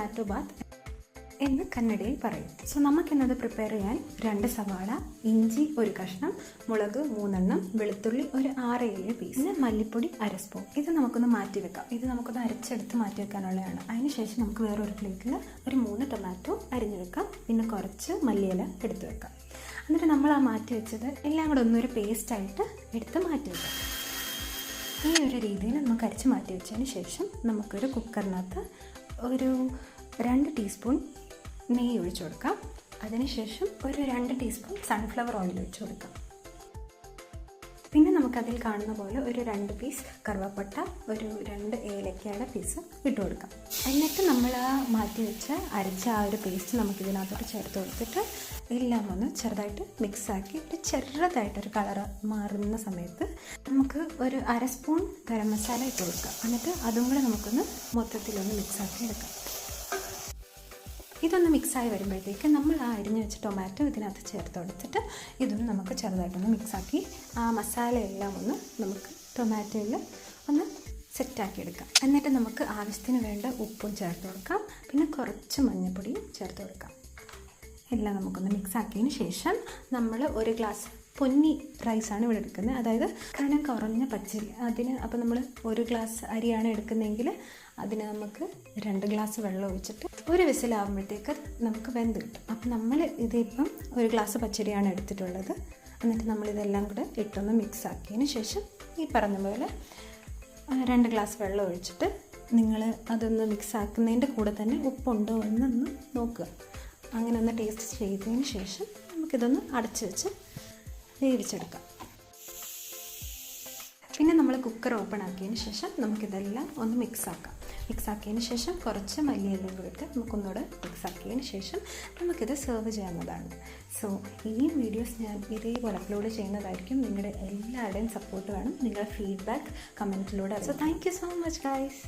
Tomato Baat എന്ന് കന്നഡയിൽ പറയും. So നമുക്കിന്നത് prepare ചെയ്യാൻ 2 സവാള, ഇഞ്ചി 1 കഷ്ണം, മുളക് 3 എണ്ണം, വെളുത്തുള്ളി ഒരു 6-7 പീസ്, പിന്നെ മല്ലിപ്പൊടി 1/2 സ്പൂൺ. ഇത് നമുക്കൊന്ന് മാറ്റി വെക്കാം. ഇത് നമുക്കൊന്ന് അരച്ചെടുത്ത് മാറ്റി വെക്കാനുള്ളതാണ്. അതിനുശേഷം നമുക്ക് വേറൊരു പ്ലേറ്റിൽ ഒരു 3 ടൊമാറ്റോ അരിഞ്ഞു വെക്കാം, പിന്നെ കുറച്ച് മല്ലിയില എടുത്ത് വെക്കാം. എന്നിട്ട് നമ്മൾ ആ മാറ്റി വെച്ചത് എല്ലാം കൂടെ ഒന്നൊരു പേസ്റ്റായിട്ട് എടുത്ത് മാറ്റി വെക്കാം. ഈ ഒരു രീതിയിൽ നമുക്ക് അരച്ച് മാറ്റി വെച്ചതിന് ശേഷം നമുക്കൊരു കുക്കറിനകത്ത് ഒരു 2 ടീസ്പൂൺ നെയ്യ് ഒഴിച്ചു കൊടുക്കാം. അതിനുശേഷം ഒരു 2 ടീസ്പൂൺ സൺഫ്ലവർ ഓയിൽ ഒഴിച്ചു കൊടുക്കാം. പിന്നെ നമുക്കതിൽ കാണുന്ന പോലെ ഒരു 2 പീസ് കറുവപ്പട്ട, ഒരു 2 ഏലക്കയുടെ പീസ് ഇട്ട് കൊടുക്കാം. എന്നിട്ട് നമ്മൾ ആ മാറ്റി വെച്ച് അരച്ച ആ ഒരു പേസ്റ്റ് നമുക്കിതിനകത്തോട്ട് ചേർത്ത് കൊടുത്തിട്ട് എല്ലാം ഒന്ന് ചെറുതായിട്ട് മിക്സാക്കി ഒരു ചെറുതായിട്ടൊരു കളർ മാറുന്ന സമയത്ത് നമുക്ക് ഒരു 1/2 സ്പൂൺ ഗരം മസാല ഇട്ട് കൊടുക്കാം. എന്നിട്ട് അതും കൂടെ നമുക്കൊന്ന് മൊത്തത്തിലൊന്ന് മിക്സാക്കി എടുക്കാം. ഇതൊന്ന് മിക്സായി വരുമ്പോഴത്തേക്ക് നമ്മൾ ആ അരിഞ്ഞ് വെച്ച ടൊമാറ്റോ ഇതിനകത്ത് ചേർത്ത് കൊടുത്തിട്ട് ഇതൊന്ന് നമുക്ക് ചെറുതായിട്ടൊന്ന് മിക്സാക്കി ആ മസാലയെല്ലാം ഒന്ന് നമുക്ക് ടൊമാറ്റോയിൽ ഒന്ന് സെറ്റാക്കി എടുക്കാം. എന്നിട്ട് നമുക്ക് ആവശ്യത്തിന് വേണ്ട ഉപ്പും ചേർത്ത് കൊടുക്കാം, പിന്നെ കുറച്ച് മഞ്ഞൾപ്പൊടിയും ചേർത്ത് കൊടുക്കാം. എല്ലാം നമുക്കൊന്ന് മിക്സാക്കിയതിന് ശേഷം നമ്മൾ 1 ഗ്ലാസ് പൊന്നി റൈസാണ് ഇവിടെ എടുക്കുന്നത്, അതായത് കനം കുറഞ്ഞ പച്ചരി. അതിന് അപ്പോൾ നമ്മൾ 1 ഗ്ലാസ് അരിയാണ് എടുക്കുന്നതെങ്കിൽ അതിന് നമുക്ക് 2 ഗ്ലാസ് വെള്ളം ഒഴിച്ചിട്ട് ഒരു വിസിലാകുമ്പോഴത്തേക്ക് നമുക്ക് വെന്ത് കിട്ടും. അപ്പം നമ്മൾ ഇതിപ്പം 1 ഗ്ലാസ് പച്ചരിയാണ് എടുത്തിട്ടുള്ളത്. എന്നിട്ട് നമ്മളിതെല്ലാം കൂടെ ഇട്ടൊന്ന് മിക്സാക്കിയതിന് ശേഷം ഈ പറഞ്ഞ പോലെ 2 ഗ്ലാസ് വെള്ളം ഒഴിച്ചിട്ട് നിങ്ങൾ അതൊന്ന് മിക്സാക്കുന്നതിൻ്റെ കൂടെ തന്നെ ഉപ്പുണ്ടോ എന്നൊന്ന് നോക്കുക. അങ്ങനെ ഒന്ന് ടേസ്റ്റ് ചെയ്തതിന് ശേഷം നമുക്കിതൊന്ന് അടച്ച് വെച്ച് വേവിച്ചെടുക്കാം. പിന്നെ നമ്മൾ കുക്കർ ഓപ്പൺ ആക്കിയതിന് ശേഷം നമുക്കിതെല്ലാം ഒന്ന് മിക്സാക്കിയതിന് ശേഷം കുറച്ച് മല്ലിയിലയും കൂടി ഇട്ട് നമുക്കൊന്നുകൂടെ മിക്സാക്കിയതിന് ശേഷം നമുക്കിത് സെർവ് ചെയ്യാവുന്നതാണ്. സോ ഈ വീഡിയോസ് ഞാൻ ഇതേപോലെ അപ്ലോഡ് ചെയ്യുന്നതായിരിക്കും. നിങ്ങളുടെ എല്ലാവരുടെയും സപ്പോർട്ട് വേണം, നിങ്ങളുടെ ഫീഡ്ബാക്ക് കമൻറ്റിലൂടെ. So thank you so much guys.